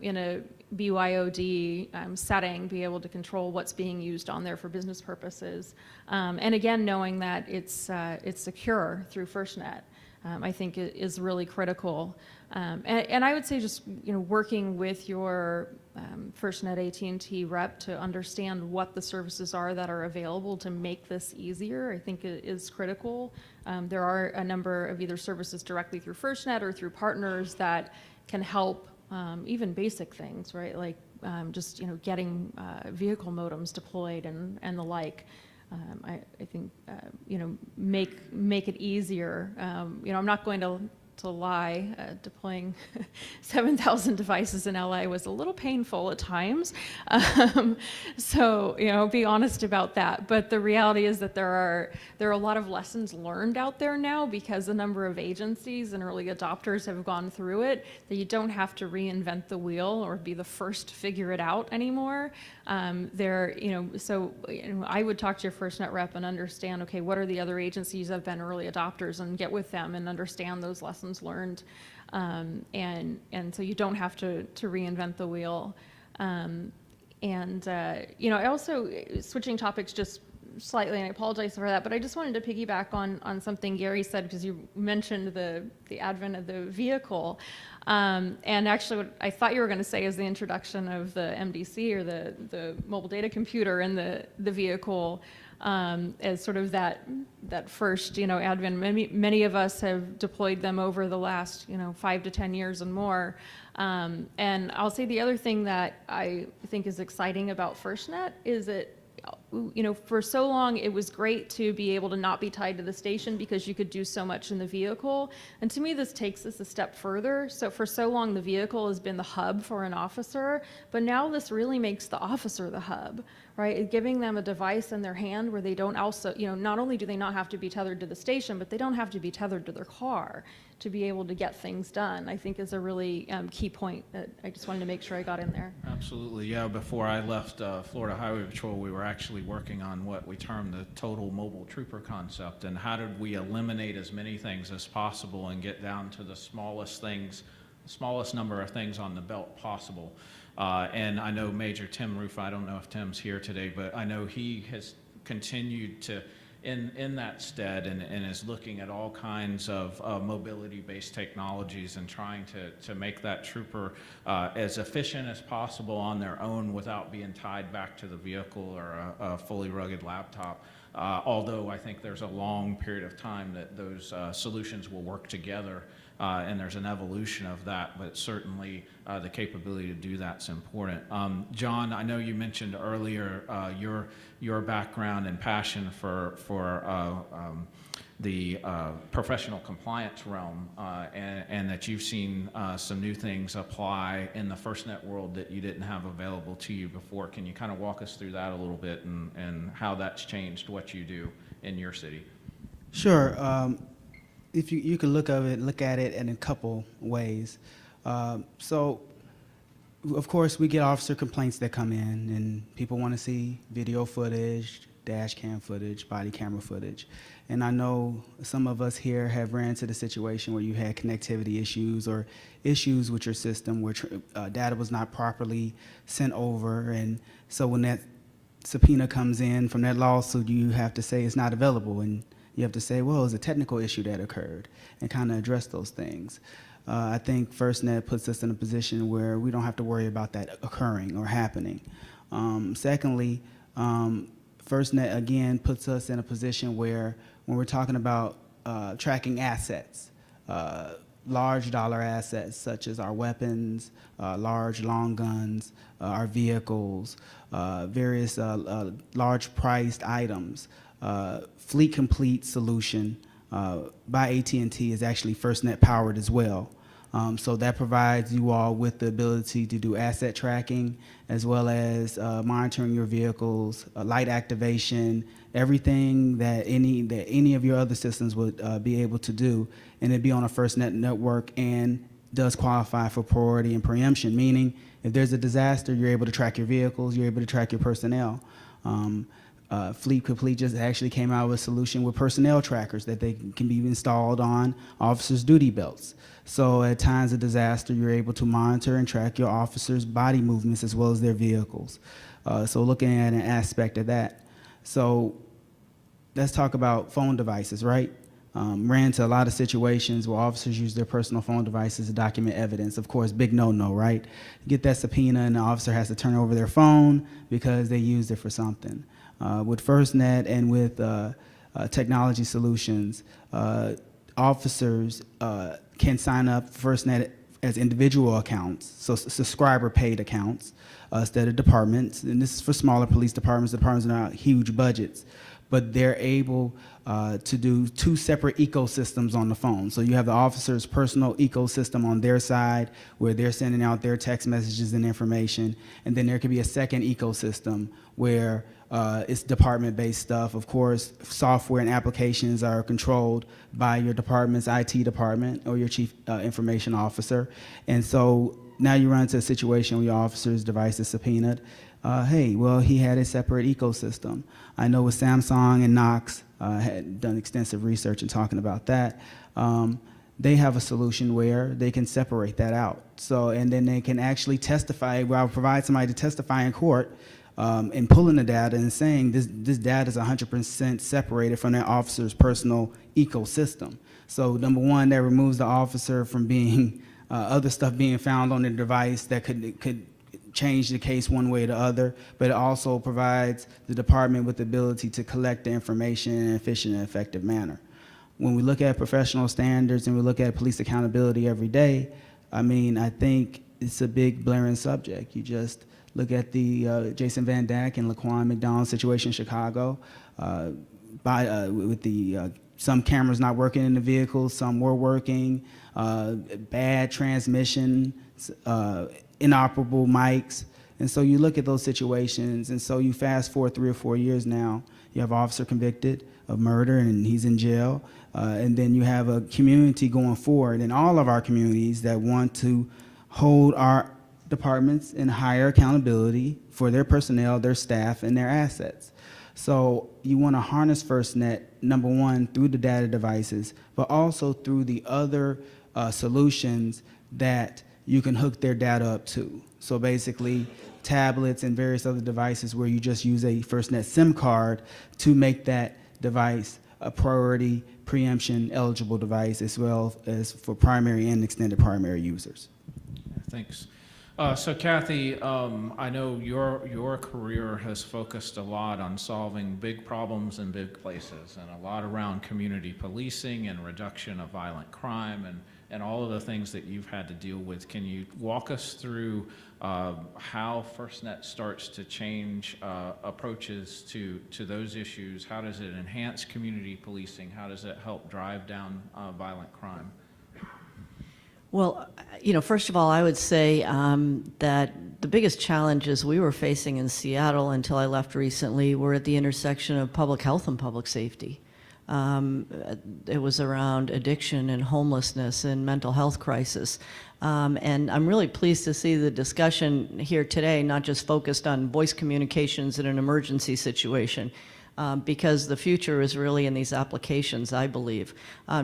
in a BYOD setting, be able to control what's being used on there for business purposes. And again, knowing that it's secure through FirstNet, I think is really critical. And I would say just, working with your FirstNet AT&T rep to understand what the services are that are available to make this easier, I think is critical. There are a number of either services directly through FirstNet or through partners that can help even basic things, right? Like just getting vehicle modems deployed and the like. I think make it easier. I'm not going to lie. Deploying 7,000 devices in LA was a little painful at times. So be honest about that. But the reality is that there are a lot of lessons learned out there now because a number of agencies and early adopters have gone through it. That you don't have to reinvent the wheel or be the first to figure it out anymore. So I would talk to your FirstNet rep and understand, okay, what are the other agencies that have been early adopters, and get with them and understand those lessons learned, and so you don't have to reinvent the wheel. I also, switching topics just slightly, and I apologize for that, but I just wanted to piggyback on something Gary said, because you mentioned the advent of the vehicle. And actually what I thought you were going to say is the introduction of the MDC, or the mobile data computer in the vehicle, as sort of that first advent. Many of us have deployed them over the last 5 to 10 years and more. And I'll say the other thing that I think is exciting about FirstNet is that for so long it was great to be able to not be tied to the station because you could do so much in the vehicle. And to me, this takes us a step further. So for so long, the vehicle has been the hub for an officer, but now this really makes the officer the hub, right? Giving them a device in their hand where they don't also, not only do they not have to be tethered to the station, but they don't have to be tethered to their car to be able to get things done, I think is a really key point that I just wanted to make sure I got in there. Absolutely, yeah. Before I left Florida Highway Patrol, we were actually working on what we termed the total mobile trooper concept, and how did we eliminate as many things as possible and get down to the smallest things, the smallest number of things on the belt possible. And I know Major Tim Roof, I don't know if Tim's here today, but I know he has continued to in that stead and is looking at all kinds of mobility-based technologies and trying to make that trooper as efficient as possible on their own without being tied back to the vehicle or a fully rugged laptop. Although I think there's a long period of time that those solutions will work together, and there's an evolution of that, but certainly the capability to do that's important. John, I know you mentioned earlier your background and passion for the professional compliance realm, and that you've seen some new things apply in the FirstNet world that you didn't have available to you before. Can you kind of walk us through that a little bit and how that's changed what you do in your city? Sure. If you could look at it in a couple ways. So, of course, we get officer complaints that come in, and people want to see video footage, dash cam footage, body camera footage. And I know some of us here have ran into the situation where you had connectivity issues or issues with your system where data was not properly sent over. And so when that subpoena comes in from that lawsuit, you have to say it's not available. And you have to say, well, it's a technical issue that occurred, and kind of address those things. I think FirstNet puts us in a position where we don't have to worry about that occurring or happening. Secondly, FirstNet, again, puts us in a position where when we're talking about tracking assets, large dollar assets such as our weapons, large long guns, our vehicles, various large priced items, Fleet Complete solution by AT&T is actually FirstNet powered as well. So that provides you all with the ability to do asset tracking, as well as monitoring your vehicles, light activation, everything that any of your other systems would be able to do, and it'd be on a FirstNet network and does qualify for priority and preemption, meaning if there's a disaster, you're able to track your vehicles, you're able to track your personnel. Fleet Complete just actually came out with a solution with personnel trackers that they can be installed on officers' duty belts. So at times of disaster, you're able to monitor and track your officers' body movements as well as their vehicles. So looking at an aspect of that. So let's talk about phone devices, right? Ran into a lot of situations where officers use their personal phone devices to document evidence. Of course, big no-no, right? Get that subpoena and the officer has to turn over their phone because they used it for something. With FirstNet and with technology solutions, officers can sign up for FirstNet as individual accounts, so subscriber-paid accounts, instead of departments. And this is for smaller police departments. Departments are not huge budgets, but they're able to do two separate ecosystems on the phone. So you have the officer's personal ecosystem on their side where they're sending out their text messages and information, and then there could be a second ecosystem where it's department-based stuff. Of course, software and applications are controlled by your department's IT department or your chief information officer. And so now you run into a situation where your officer's device is subpoenaed. Hey, well, he had a separate ecosystem. I know with Samsung and Knox, had done extensive research and talking about that. They have a solution where they can separate that out. So, and then they can actually testify, well, I'll provide somebody to testify in court and pulling the data and saying this data is 100% separated from that officer's personal ecosystem. So number one, that removes the officer from being, other stuff being found on the device that could change the case one way or the other, but it also provides the department with the ability to collect the information in an efficient and effective manner. When we look at professional standards and we look at police accountability every day, I mean, I think it's a big blaring subject. You just look at the Jason Van Dyke and Laquan McDonald situation in Chicago, with the some cameras not working in the vehicles, some were working, bad transmission, inoperable mics. And so you look at those situations, and so you fast forward 3 or 4 years now, you have an officer convicted of murder and he's in jail, and then you have a community going forward in all of our communities that want to hold our departments in higher accountability for their personnel, their staff, and their assets. So you want to harness FirstNet, number one, through the data devices, but also through the other solutions that you can hook their data up to. So basically, tablets and various other devices where you just use a FirstNet SIM card to make that device a priority preemption eligible device, as well as for primary and extended primary users. Thanks. So Kathy, I know your career has focused a lot on solving big problems in big places, and a lot around community policing and reduction of violent crime and all of the things that you've had to deal with. Can you walk us through how FirstNet starts to change approaches to those issues? How does it enhance community policing? How does it help drive down violent crime? Well, you know, first of all, I would say that the biggest challenges we were facing in Seattle until I left recently were at the intersection of public health and public safety. It was around addiction and homelessness and mental health crisis. And I'm really pleased to see the discussion here today, not just focused on voice communications in an emergency situation, because the future is really in these applications, I believe.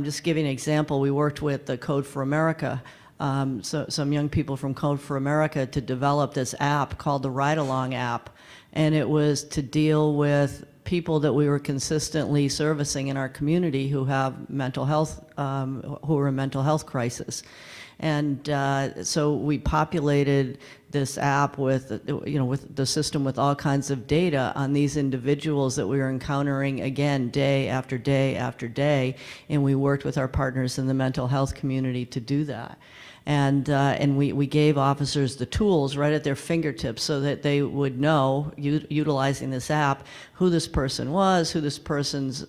Just giving an example, we worked with the Code for America, some young people from Code for America, to develop this app called the Ride Along app. And it was to deal with people that we were consistently servicing in our community who have mental health, who are in mental health crisis. And so we populated this app with, you know, with the system with all kinds of data on these individuals that we were encountering again day after day after day, and we worked with our partners in the mental health community to do that. And we gave officers the tools right at their fingertips so that they would know, utilizing this app, who this person was, who this person's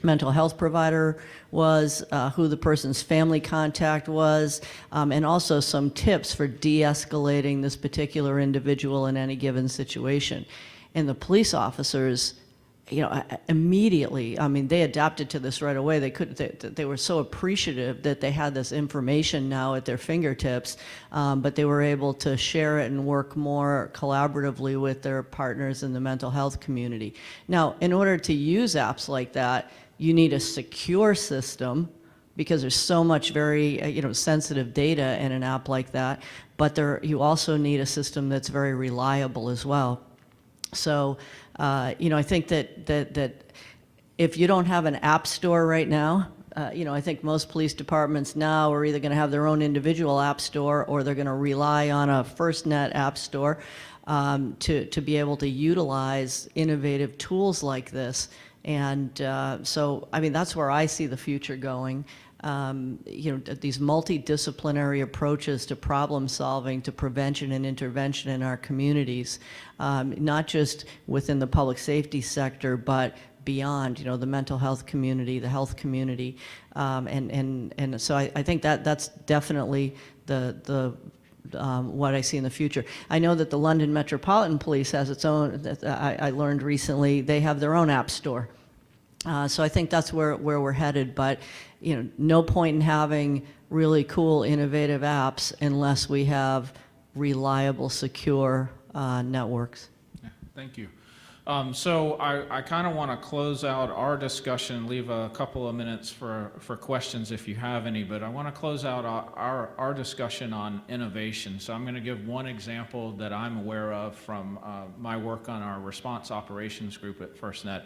mental health provider was, who the person's family contact was, and also some tips for de-escalating this particular individual in any given situation. And the police officers, immediately, I mean, they adapted to this right away. They were so appreciative that they had this information now at their fingertips, but they were able to share it and work more collaboratively with their partners in the mental health community. Now, in order to use apps like that, you need a secure system because there's so much very sensitive data in an app like that, but you also need a system that's very reliable as well. So, I think that if you don't have an app store right now, I think most police departments now are either going to have their own individual app store or they're going to rely on a FirstNet app store to be able to utilize innovative tools like this. And so, I mean, that's where I see the future going. These multidisciplinary approaches to problem solving, to prevention and intervention in our communities, not just within the public safety sector, but beyond, the mental health community, the health community. And so I think that's definitely what I see in the future. I know that the London Metropolitan Police has its own, I learned recently, they have their own app store. So I think that's where we're headed, but no point in having really cool, innovative apps unless we have reliable, secure networks. Yeah, thank you. So I kind of want to close out our discussion, leave a couple of minutes for questions if you have any, but I want to close out our discussion on innovation. So I'm going to give one example that I'm aware of from my work on our response operations group at FirstNet.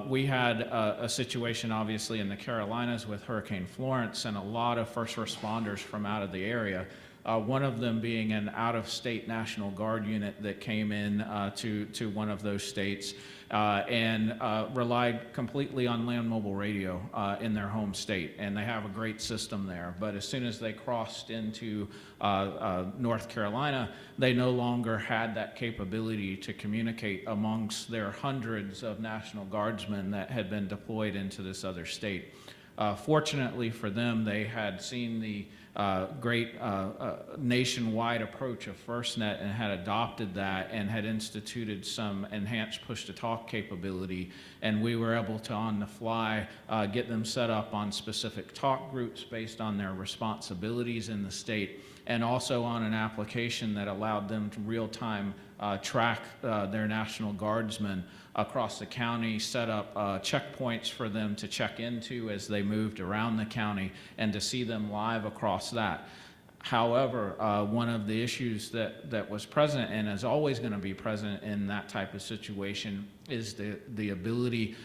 We had a situation, obviously, in the Carolinas with Hurricane Florence and a lot of first responders from out of the area. One of them being an out-of-state National Guard unit that came in to one of those states and relied completely on land mobile radio in their home state. And they have a great system there. But as soon as they crossed into North Carolina, they no longer had that capability to communicate amongst their hundreds of National Guardsmen that had been deployed into this other state. Fortunately for them, they had seen the great nationwide approach of FirstNet and had adopted that and had instituted some enhanced push-to-talk capability, and we were able to, on the fly, get them set up on specific talk groups based on their responsibilities in the state, and also on an application that allowed them to real-time track their National Guardsmen across the county, set up checkpoints for them to check into as they moved around the county, and to see them live across that. However, one of the issues that was present and is always going to be present in that type of situation is the ability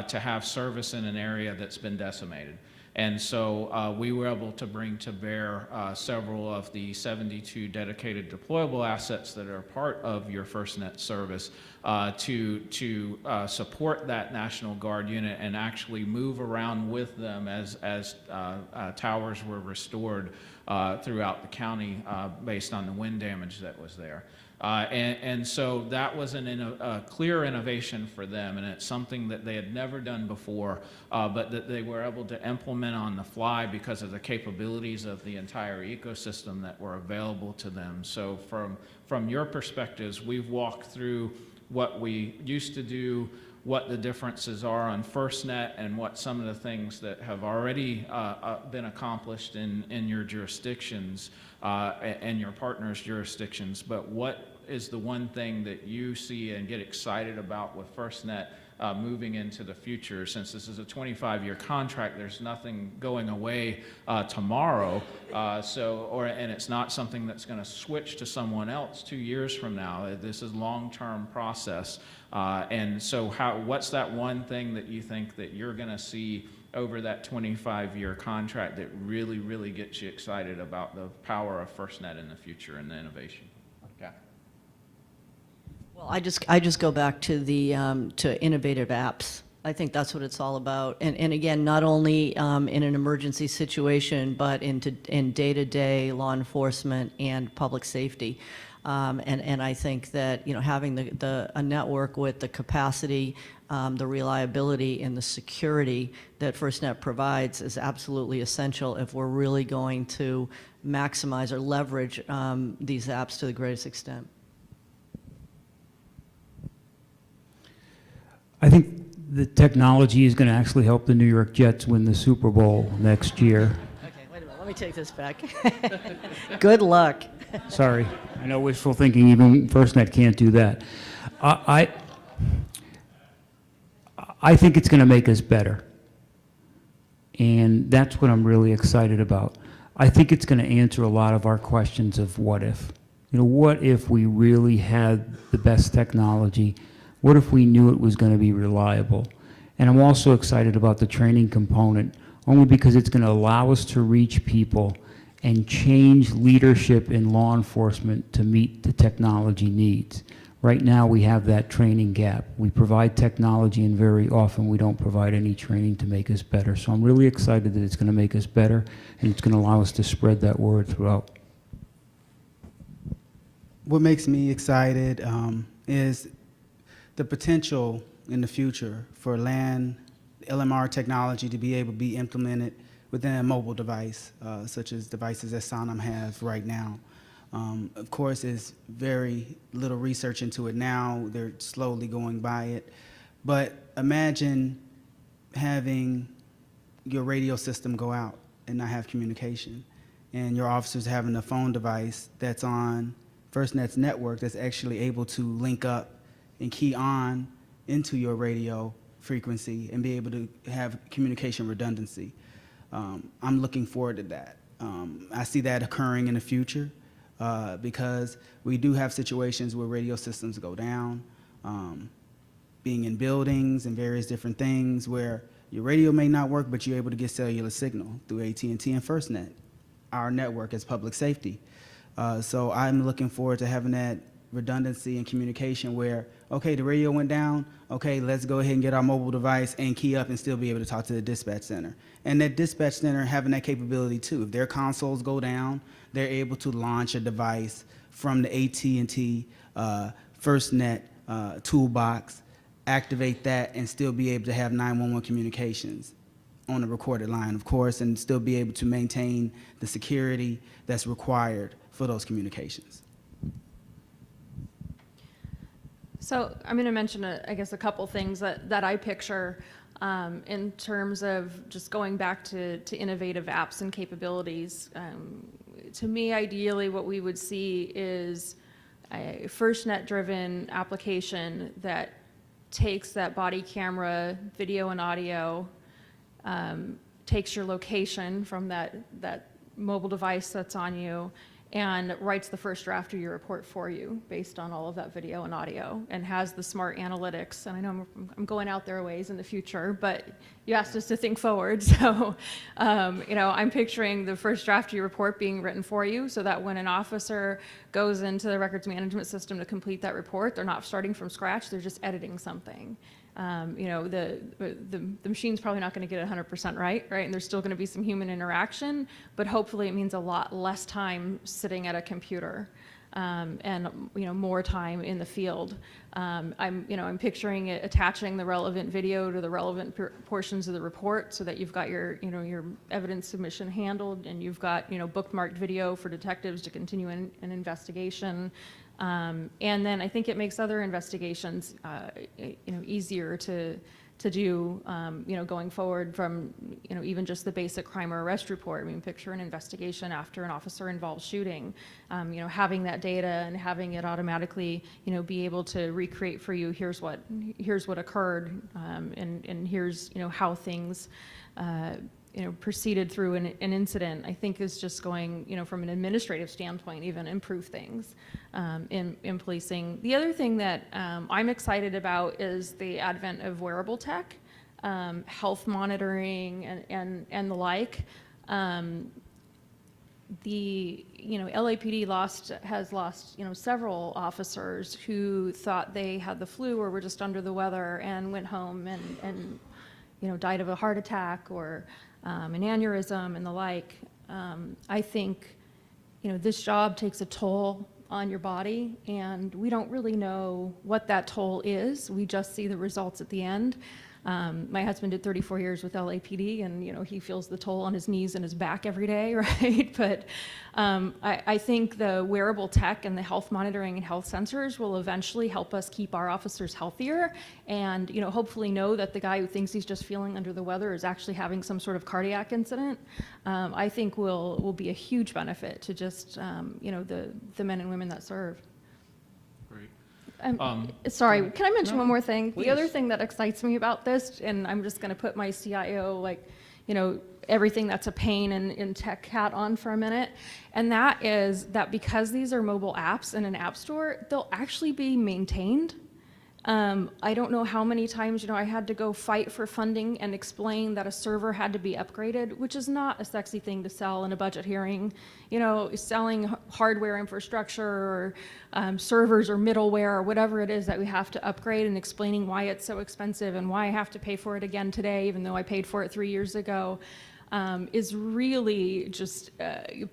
to have service in an area that's been decimated. And so we were able to bring to bear several of the 72 dedicated deployable assets that are part of your FirstNet service to support that National Guard unit and actually move around with them as towers were restored throughout the county based on the wind damage that was there. And so that was a clear innovation for them, and it's something that they had never done before, but that they were able to implement on the fly because of the capabilities of the entire ecosystem that were available to them. So from your perspectives, we've walked through what we used to do, what the differences are on FirstNet, and what some of the things that have already been accomplished in your jurisdictions and your partners' jurisdictions. But what is the one thing that you see and get excited about with FirstNet moving into the future? Since this is a 25-year contract, there's nothing going away tomorrow, and it's not something that's going to switch to someone else 2 years from now. This is a long-term process, and so what's that one thing that you think that you're going to see over that 25-year contract that really, really gets you excited about the power of FirstNet in the future and the innovation? Okay. Well, I just go back to the to innovative apps. I think that's what it's all about. And again, not only in an emergency situation, but in day-to-day law enforcement and public safety. And I think that, you know, having a network with the capacity, the reliability, and the security that FirstNet provides is absolutely essential if we're really going to maximize or leverage these apps to the greatest extent. I think the technology is going to actually help the New York Jets win the Super Bowl next year. Okay, wait a minute, let me take this back. Good luck. Sorry, I know wishful thinking, even FirstNet can't do that. I think it's going to make us better, and that's what I'm really excited about. I think it's going to answer a lot of our questions of what if. You know, what if we really had the best technology? What if we knew it was going to be reliable? And I'm also excited about the training component, only because it's going to allow us to reach people and change leadership in law enforcement to meet the technology needs. Right now, we have that training gap. We provide technology, and very often we don't provide any training to make us better. So I'm really excited that it's going to make us better, and it's going to allow us to spread that word throughout. What makes me excited is the potential in the future for LMR technology to be able to be implemented within a mobile device, such as devices that Sonam has right now. Of course, there's very little research into it now. They're slowly going by it. But imagine having your radio system go out and not have communication, and your officers having a phone device that's on FirstNet's network that's actually able to link up and key on into your radio frequency and be able to have communication redundancy. I'm looking forward to that. I see that occurring in the future because we do have situations where radio systems go down, being in buildings and various different things where your radio may not work, but you're able to get cellular signal through AT&T and FirstNet, our network as public safety. So I'm looking forward to having that redundancy and communication where, okay, the radio went down, okay, let's go ahead and get our mobile device and key up and still be able to talk to the dispatch center. And that dispatch center having that capability too. If their consoles go down, they're able to launch a device from the AT&T FirstNet toolbox, activate that, and still be able to have 911 communications on a recorded line, of course, and still be able to maintain the security that's required for those communications. So I'm going to mention, I guess, a couple things that I picture in terms of just going back to innovative apps and capabilities. To me, ideally, what we would see is a FirstNet-driven application that takes that body camera, video and audio, takes your location from that mobile device that's on you, and writes the first draft of your report for you based on all of that video and audio, and has the smart analytics. And I know I'm going out there a ways in the future, but you asked us to think forward. So, you know, I'm picturing the first draft of your report being written for you so that when an officer goes into the records management system to complete that report, they're not starting from scratch, they're just editing something. You know, the machine's probably not going to get it 100% right? And there's still going to be some human interaction, but hopefully it means a lot less time sitting at a computer and, you know, more time in the field. I'm picturing it attaching the relevant video to the relevant portions of the report so that you've got your evidence submission handled, and you've got, bookmarked video for detectives to continue an investigation. And then I think it makes other investigations, easier to do, going forward from, even just the basic crime or arrest report. I mean, picture an investigation after an officer-involved shooting, having that data and having it automatically, be able to recreate for you, here's what occurred, and here's, how things, proceeded through an incident, I think is just going, from an administrative standpoint, even improve things in policing. The other thing that I'm excited about is the advent of wearable tech, health monitoring and the like. The LAPD has lost several officers who thought they had the flu or were just under the weather and went home and died of a heart attack or an aneurysm and the like. I think this job takes a toll on your body, and we don't really know what that toll is. We just see the results at the end. My husband did 34 years with LAPD, and he feels the toll on his knees and his back every day, right? But I think the wearable tech and the health monitoring and health sensors will eventually help us keep our officers healthier, and hopefully know that the guy who thinks he's just feeling under the weather is actually having some sort of cardiac incident. I think will be a huge benefit to just the men and women that serve. Sorry, can I mention one more thing? Please. The other thing that excites me about this, and I'm just going to put my CIO, everything that's a pain in tech hat on for a minute, and that is that because these are mobile apps in an app store, they'll actually be maintained. I don't know how many times, I had to go fight for funding and explain that a server had to be upgraded, which is not a sexy thing to sell in a budget hearing. Selling hardware infrastructure or servers or middleware or whatever it is that we have to upgrade, and explaining why it's so expensive and why I have to pay for it again today, even though I paid for it 3 years ago. Is really just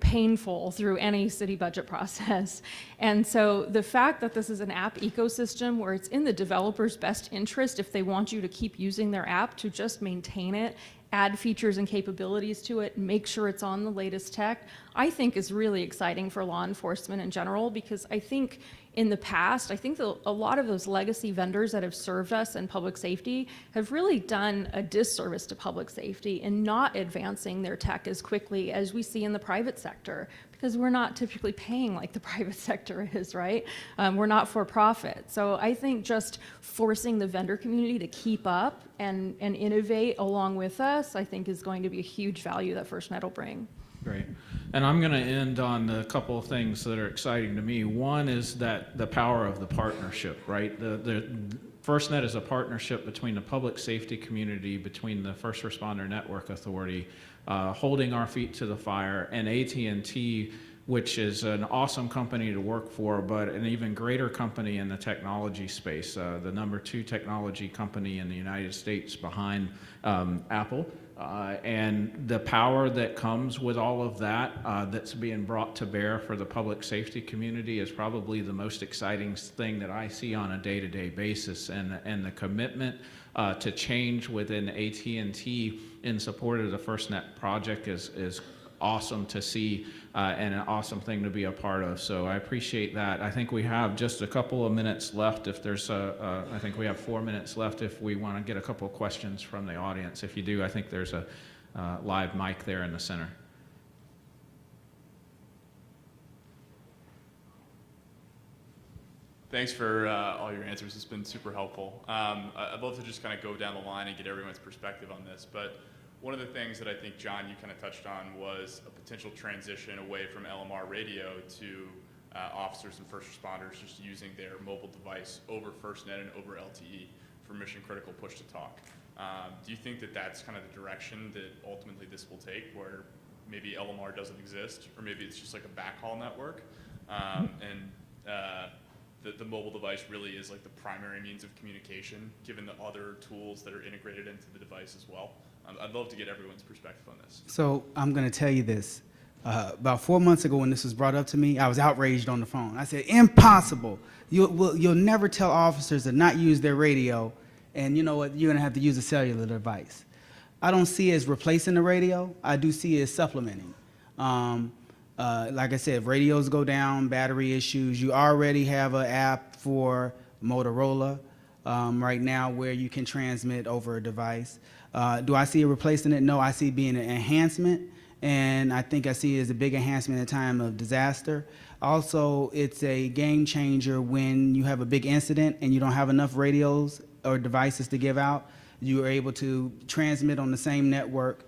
painful through any city budget process. And so the fact that this is an app ecosystem where it's in the developer's best interest, if they want you to keep using their app, to just maintain it, add features and capabilities to it, make sure it's on the latest tech, I think is really exciting for law enforcement in general, because I think in the past, a lot of those legacy vendors that have served us in public safety have really done a disservice to public safety in not advancing their tech as quickly as we see in the private sector, because we're not typically paying like the private sector is, right? We're not for profit. So I think just forcing the vendor community to keep up and innovate along with us, I think is going to be a huge value that FirstNet will bring. Great. And I'm going to end on a couple of things that are exciting to me. One is that the power of the partnership, right? The FirstNet is a partnership between the public safety community, between the First Responder Network Authority, holding our feet to the fire, and AT&T, which is an awesome company to work for, but an even greater company in the technology space, the #2 technology company in the United States behind Apple. And the power that comes with all of that that's being brought to bear for the public safety community is probably the most exciting thing that I see on a day-to-day basis. And the commitment to change within AT&T in support of the FirstNet project is awesome to see and an awesome thing to be a part of. So I appreciate that. I think we have just a couple of minutes left. If there's I think we have 4 minutes left if we want to get a couple of questions from the audience. If you do, I think there's a live mic there in the center. Thanks for all your answers. It's been super helpful. I'd love to just kind of go down the line and get everyone's perspective on this. But one of the things that I think, John, you kind of touched on was a potential transition away from LMR radio to officers and first responders just using their mobile device over FirstNet and over LTE for mission critical push to talk. Do you think that that's kind of the direction that ultimately this will take, where maybe LMR doesn't exist, or maybe it's just like a backhaul network, and the mobile device really is like the primary means of communication, given the other tools that are integrated into the device as well? I'd love to get everyone's perspective on this. So I'm going to tell you this. About 4 months ago when this was brought up to me, I was outraged on the phone. I said, impossible. You'll never tell officers to not use their radio, and you know what? You're going to have to use a cellular device. I don't see it as replacing the radio. I do see it as supplementing. Like I said, if radios go down, battery issues, you already have an app for Motorola right now where you can transmit over a device. Do I see it replacing it? No, I see it being an enhancement, and I think I see it as a big enhancement in a time of disaster. Also, it's a game changer when you have a big incident and you don't have enough radios or devices to give out. You are able to transmit on the same network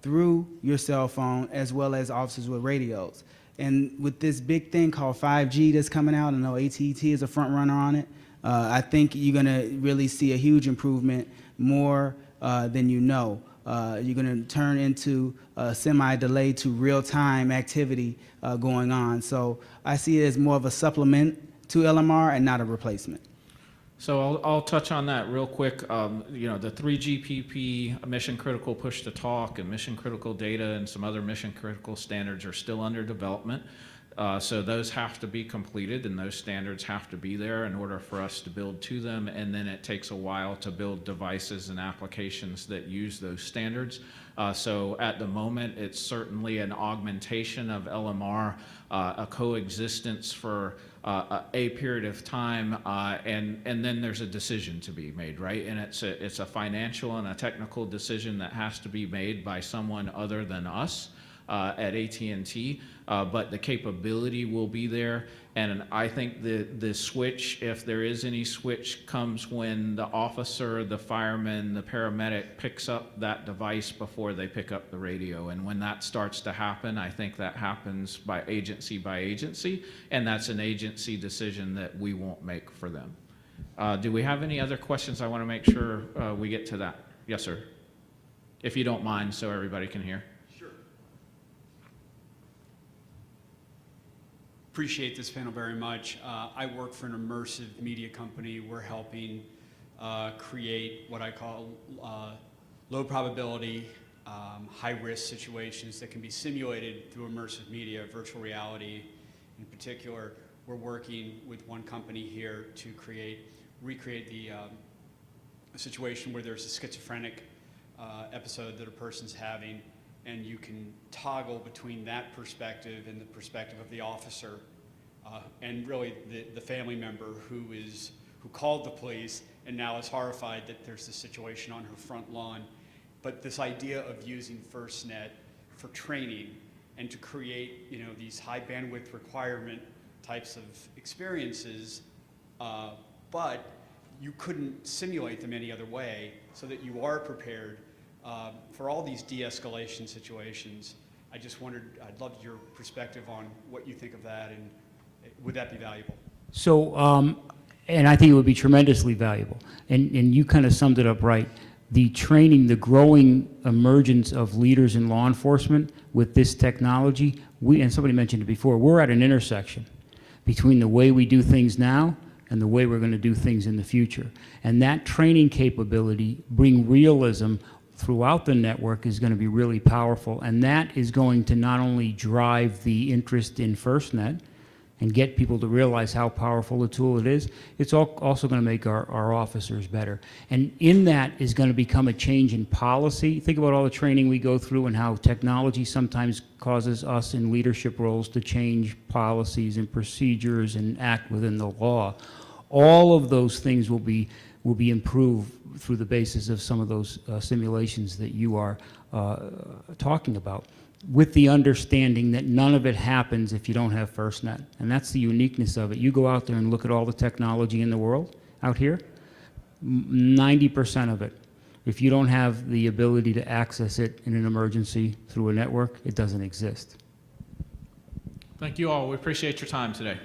through your cell phone, as well as officers with radios. And with this big thing called 5G that's coming out, I know AT&T is a front runner on it. I think you're going to really see a huge improvement, more than you know. You're going to turn into semi-delayed to real-time activity going on. So I see it as more of a supplement to LMR and not a replacement. So I'll touch on that real quick. The 3GPP mission critical push to talk and mission critical data and some other mission critical standards are still under development. So those have to be completed, and those standards have to be there in order for us to build to them. And then it takes a while to build devices and applications that use those standards. So at the moment, it's certainly an augmentation of LMR, a coexistence for a period of time, and then there's a decision to be made, right? And it's a financial and a technical decision that has to be made by someone other than us at AT&T, but the capability will be there. And I think the switch, if there is any switch, comes when the officer, the fireman, the paramedic picks up that device before they pick up the radio. And when that starts to happen, I think that happens by agency, and that's an agency decision that we won't make for them. Do we have any other questions? I want to make sure we get to that. Yes, sir. If you don't mind, so everybody can hear. Appreciate this panel very much. I work for an immersive media company. We're helping create what I call low probability, high risk situations that can be simulated through immersive media, virtual reality. In particular, we're working with one company here to recreate a situation where there's a schizophrenic episode that a person's having, and you can toggle between that perspective and the perspective of the officer, and really the family member who called the police and now is horrified that there's this situation on her front lawn. But this idea of using FirstNet for training and to create, these high bandwidth requirement types of experiences, but you couldn't simulate them any other way, so that you are prepared for all these de-escalation situations. I just wondered, I'd love your perspective on what you think of that, and would that be valuable? So, and I think it would be tremendously valuable. And you kind of summed it up right. The training, the growing emergence of leaders in law enforcement with this technology, and somebody mentioned it before, we're at an intersection between the way we do things now and the way we're going to do things in the future. And that training capability, bring realism throughout the network, is going to be really powerful. And that is going to not only drive the interest in FirstNet and get people to realize how powerful a tool it is, it's also going to make our officers better. And in that is going to become a change in policy. Think about all the training we go through and how technology sometimes causes us in leadership roles to change policies and procedures and act within the law. All of those things will be improved through the basis of some of those simulations that you are talking about, with the understanding that none of it happens if you don't have FirstNet. And that's the uniqueness of it. You go out there and look at all the technology in the world out here, 90% of it, if you don't have the ability to access it in an emergency through a network, it doesn't exist. Thank you all. We appreciate your time today.